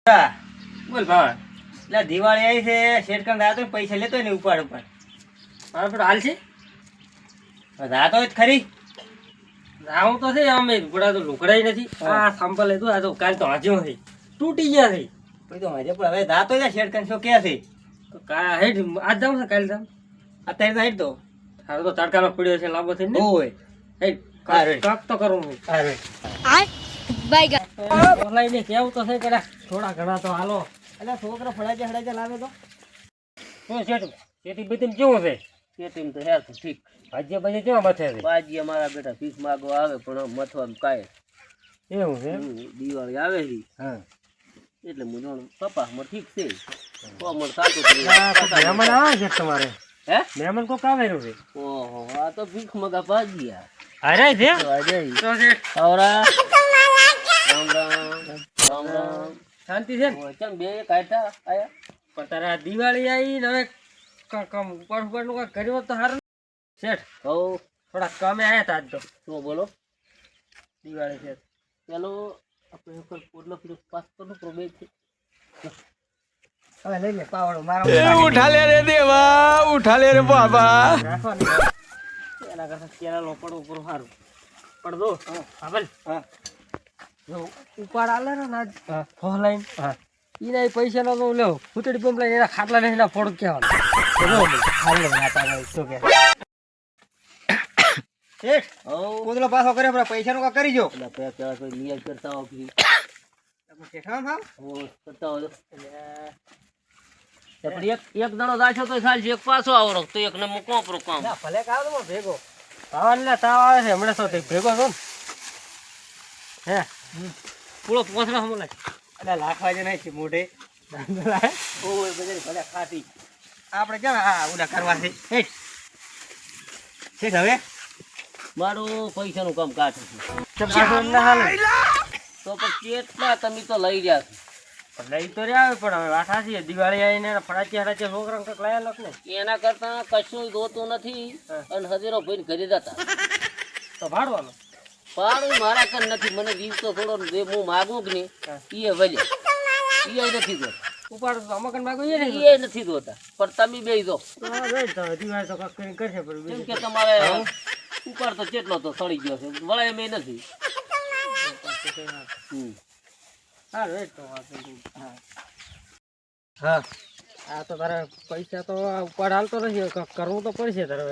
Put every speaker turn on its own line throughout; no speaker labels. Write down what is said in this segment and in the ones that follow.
બોલ ભાવ એટલે દિવાળી આવી છે શેરકંદ રાતો પૈસા લેતો ને ઉપાડ ઉપર મારો પણ હાલ છે રાતો જ ખરી રાવું તો છે અમે ઘોડા તો લુકડાઈ નથી આ સાંપલ લીધું આ તો કાલ તો હાજ્યો છે તૂટી ગયા છે પછી તો હજે પણ હવે રાતો જ શેરકંદ શું ક્યાં છે તો કા હેડ આજ જાઉં છે કાલે જાઉં અત્યારે તો હેડ તો સારો તો તડકામાં પડ્યો છે લાંબો થઈને ઓય હેડ કાક તો કરું હું અરે બોલાઈને કેવું તો છે કે થોડા ઘણા તો હાલો એટલે છોકરા ફળાજા લાવે તો શું શેઠ શેઠી બધી કેવું છે શેઠી તો હેર ઠીક ભાજી ભાજી કેવા મથે છે ભાજી અમારા બેટા ફીસ માગો આવે પણ મથવાનું કાંઈ એવું છે દિવાળી આવે છે હા એટલે હું જાણું કપાસમાં ઠીક છે કોમળ સાચું મહેમાન આવે છે તમારે હે મહેમાન કોક આવેલું છે ઓહો આ તો ભીખ મગા ભાજીયા અરે છે અજય તો છે આવરા રામ રામ શાંતિ છે ને કેમ બે કાઢતા આયા પણ તારા દિવાળી આવી ને હવે કમ ઉપર નું કાંઈ કર્યો તો સારું શેઠ હો થોડા કમે આવ્યા હતા આજ તો શું બોલો દિવાળી છે ચાલો આપણે ઉપર પોટલો કિલો પાસ કરનો પ્રોબ્લેમ છે હવે લઈ લે પાવડો મારો ઉઠા લે રે દેવા ઉઠા લે રે બાબા એના કરતા કેરા લોપડો ઉપર સારું પડદો હા ભલે હા જો ઉપાડ આલે ને આજ ફોન લાઈન હા ઈના પૈસા નો તો લ્યો ફૂટડી પંપ લઈને એના ખાટલા ને એના ફોડ કેવાનું હાલે નાતા શું કે શેઠ ઓ કોદલો પાછો કરે પણ પૈસા નો કા કરી જો એટલે પેલા કોઈ નિયત કરતા હો કે તમે શેઠા ભાવ ઓ કરતા હો એટલે એક દડો દાછો તો સાલ છે એક પાછો આવરો તો એક ને મૂકો પ્રો કામ ના ભલે કાવ તો ભેગો આવા ને તાવ આવે છે હમણે તો ભેગો છો હે પૂરો પોસરા હમ લાગે એટલે લાખવા જ નહીં છે મોઢે ઓ બજરી ભલે ખાતી આપણે કેમ આ ઉડા કરવા છે શેઠ હવે મારું પૈસાનું કામ કાઢે છે તો પછી કેટલા તમે તો લઈ રહ્યા છો લઈ તો રહ્યા પણ હવે વાત સાચી દિવાળી આવીને ફરાચી છોકરા કંઈક લાયા લોક ને એના કરતા કશું જોતું નથી અને હજેરો ભાઈ ઘરે જતા તો ભાડવાનું ભાડું મારા કર નથી મને દિવસો થોડો જે હું માગું કે નહીં એ વળે એ નથી જોતા ઉપાડ અમકન માગું એ નથી જોતા પણ તમે બે દો દિવાળી તો કંઈક કરશે કેમ કે તમારે ઉપર તો કેટલો તો સડી ગયો છે વળાય મેં નથી હા આ તો તારે પૈસા તો ઉપાડ હાલતો નથી કરવું તો પડશે તારે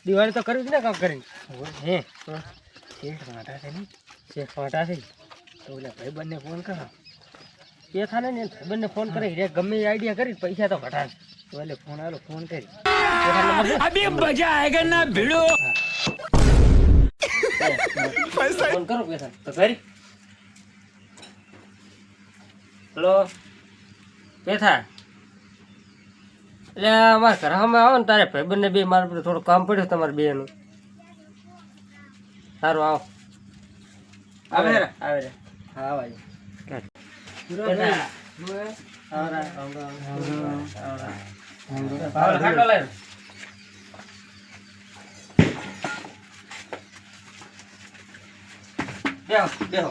દિવાળી તો કરવી જ ને કામ કરી હે શેઠ વાંટા છે ને શેઠ વાંટા છે તો ઓલા ભાઈબંધને ફોન કરો એ થાને ને ભાઈબંધને ફોન કરી રે ગમે એ આઈડિયા કરી પૈસા તો ઘટાડશે તો એટલે ફોન આવેલો ફોન કરી અભી મજા આયેગા ના ભીડો ફોન કરો પૈસા તો કરી હેલો પેથા એટલે અમારે ઘરમાં આવો ને તારે ભાઈબંધને બે મારે થોડું કામ પડ્યું તમારે બેનું સારું આવો આવે રે હા આવે બેહો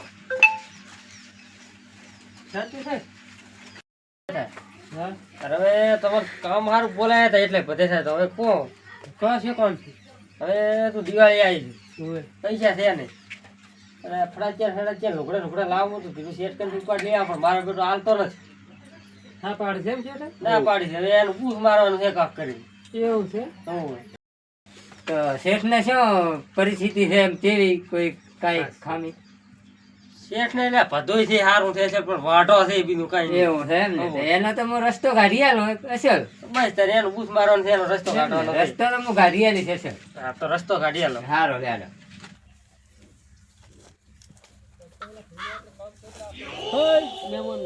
શાંતિ છે હવે તમારે કામ સારું બોલાયા હતા એટલે બધે થાય તો હવે કોણ છે હવે તું દિવાળી આવી છે પૈસા છે ને અને ફળાચ્યા લુગડા લાવવું હતું કીધું શેઠ કરી ઉપાડ લઈ આવ પણ મારો બેટો હાલતો નથી ના પાડી છે એમ છે ના પાડી છે હવે એનું પૂછ મારવાનું છે કાક કરી એવું છે તો શેઠ ને શું પરિસ્થિતિ છે એમ તેવી કોઈ કાંઈ ખામી શેઠ ને એટલે ભદોય છે સારું થાય છે પણ વાઢો છે બીજું કઈ એવું છે એમ ને એનો તો હું રસ્તો કાઢી આલો અસલ બસ તારે એનું બૂથ મારવાનું છે એનો રસ્તો કાઢવાનો રસ્તો તો હું કાઢી આલી છે અસલ હા તો રસ્તો કાઢી આલો સારો લેડો ઓય મેમન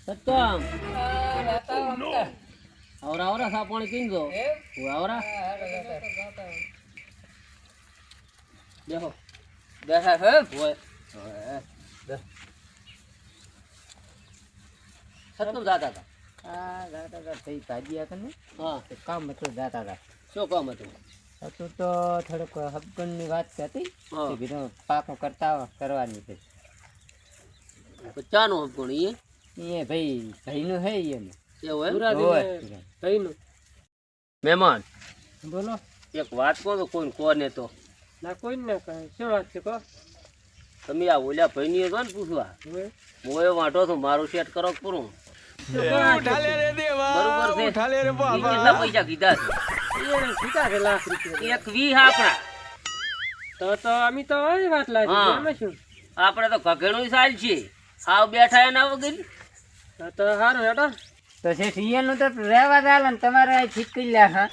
સત્તમ આવરા સા પાણી પીન દો આવરા દેખો બેઠા હે ભોય સત્તમ જાતા હતા હા જાતા હતા થઈ ભાજી હતા ને હા કામ હતું જાતા હતા શું કામ હતું હતું તો થોડુંક હબગણની વાત હતી કીધું પાકો કરવાની છે ચાનું હબગણ એ
એ ભાઈ ભાઈનું હે એનું
એવું મહેમાન બોલો એક વાત કહો તો કોને તો ના કોઈ ના કહે શું વાત છે કહો તમે આ ઓલ્યા ભાઈની હતો ને પૂછવા હું એ વાંટો છું મારું સેટ કરો પૂરું બરોબર છે કેટલા પૈસા કીધા છે લાખ રૂપિયા એક 20 આપણા તો અમે તો વાત લાગી શું આપણે તો કઘેણું સાલ છે આવ બેઠા એના વગર તો સારું હેડો
તો છે સીએનું તો રહેવા દાલ ને તમારે ઠીક કરી લે હા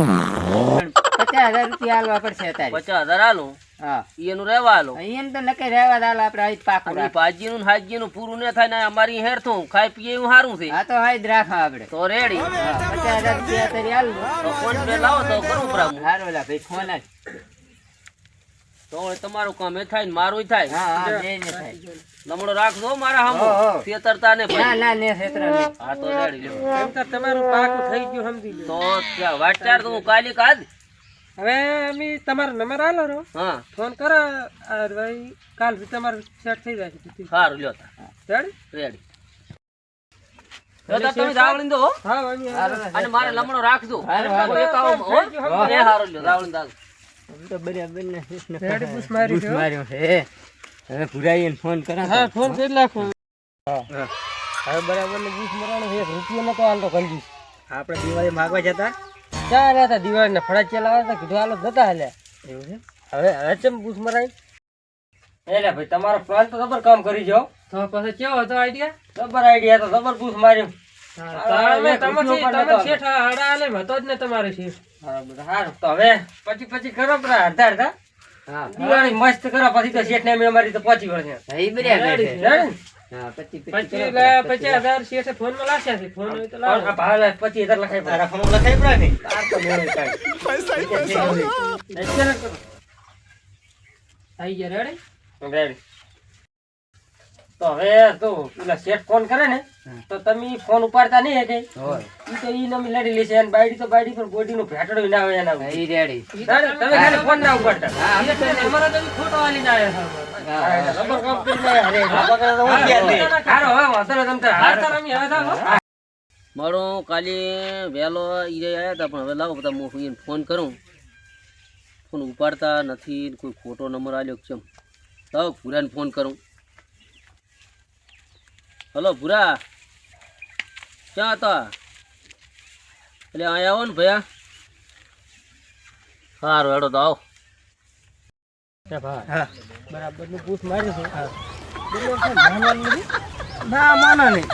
50,000 રૂપિયા આલવા પડશે અત્યારે
50,000 આલું હા એનું રહેવા આલું
અહીંયા તો નકે રહેવા દાલ આપણે આજ પાકું
ભાજીનું હાજીનું પૂરું ન થાય ને અમારી હેરથું ખાઈ પીએ એવું સારું છે
હા તો હાઈ જ રાખો આપણે તો
રેડી
50,000 રૂપિયા અત્યારે આલું
તો ફોન પે લાવો તો કરું પ્રામ
હારો લા ભાઈ ફોન આજ
તો તમારું કામ એ થાય ને મારું થાય
હા બેને થાય
લમડો રાખજો મારા હામો છેતરતા ને
ના ને છેતરા ને
હા તો રેડી લ્યો એમ તો તમારું પાકું થઈ ગયું સમજી લો તો ત્યાં વાટચાર તો હું કાલી કાદ હવે અમે તમારો નંબર આલો રો હા ફોન કરો ભાઈ કાલ તમારું સેટ થઈ જશે સારું લ્યો રેડી તો તમે જાવળીન દો હા અને મારે લમણો રાખજો એક આવો હો એ હારો લ્યો જાવળીન દાવ
તો બરાબર ને રેડી પૂછ માર્યો છે હવે પુરાઈને ફોન કરા
હા ફોન કરી નાખો હા હવે બરાબર ને પૂછ મરાણો 1 રૂપિયો નતો આલતો કંજી
આપણે દિવાળી માંગવા જતા
ચાલે હતા દિવાળીને ફળાચિયા લાવ્યા હતા કીધું હાલો જતા હાલે એવું છે હવે ચમ પૂછ મરાઈ એટલે ભાઈ તમારો પ્લાન તો જબર કામ કરી જાઓ તો પછી કેવો હતો આઈડિયા જબર આઈડિયા તો જબર પૂછ માર્યું તો હવે પછી કરો અડધા દિવાળી મસ્ત કરો પછી તો શેઠ ને અમારી તો 5 વર્ષ 50,000 શેઠે ફોન માં લાગ્યા છે ફોન હોય તો લાવો 25,000 લખાઈ પડે ફોન લખાઈ પડે ને આ તો મેળ કાઢ આઈ ગયા રેડી તો હવે તો પેલા શેઠ ફોન કરે ને તો તમે ફોન ઉપાડતા નહીં કે ઈ તો ઈ નમી લડી લેશે અને બાયડી તો બાયડી પર બોડી નું ફેટડો ના આવે એના ઈ રેડી તમે ખાલી ફોન ના ઉપાડતા હા અમારો તો ફોટો આલી ના આવ્યો રબર કામ કરીને અરે બાબા તો હું ગયા દે હારો હવે વાતરો તમ તાર હાર રમી હવે થાવ મારો કાલે વેલો ઈ આયા હતા પણ હવે લાવો બધા હું ફોન કરું ફોન ઉપાડતા નથી કોઈ ખોટો નંબર આલ્યો કેમ લાવો પૂરાને ફોન કરું હલો ભૂરા ક્યાં હતા એટલે અહીંયા આવો ને ભૈયા સારું હેડો તો આવો બરાબર નું પૂછ માર્યું છે ના માનો નહીં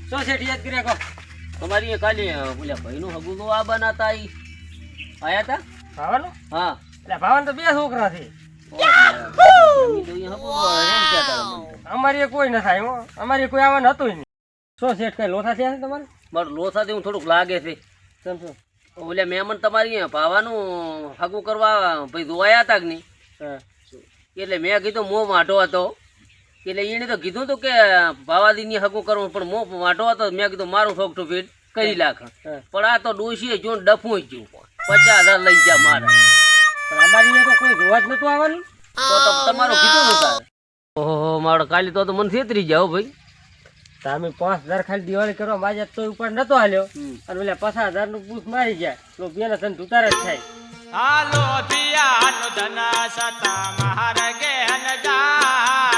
શું છે યાદ કર્યા કહો તમારી કાલે બોલ્યા ભાઈ નું હગું તો આ બનાતા આયા હતા ભાવાનું હા એટલે ભાવન તો 2 છોકરા છે અમારી કોઈ ન થાય અમારી કોઈ આવવાનું હતું નહીં શું શેઠ કઈ લોથા થયા છે તમારે મારું લોથા હું થોડુંક લાગે છે સમજો ઓલે મહેમાન તમારી ભાવાનું હગું કરવા ભાઈ જોવાયા હતા કે નહીં એટલે મેં કીધું મો વાંઢો હતો એટલે એને તો કીધું હતું કે ભાવાદીની હગું કરવું પણ મો વાંઢો હતો મેં કીધું મારું શોખ તો ફેટ કરી લાખ પણ આ તો ડોશીએ જો ડફું જ ગયું 50,000 લઈ જા મારા અમારી તો કોઈ જોવા જ નતું આવવાનું તો તમારું કીધું નતું ઓહો મારો કાલે તો મને છેતરી જાઓ ભાઈ તમે 5,000 ખાલી દિવાળી કરવા માજા તો ઉપર નતો હાલ્યો અને ઓલા 50,000 નું પૂછ મારી જાય તો બેના ધન ઉતાર જ થાય હાલો પિયાનો ધન સતા માર ગેન જા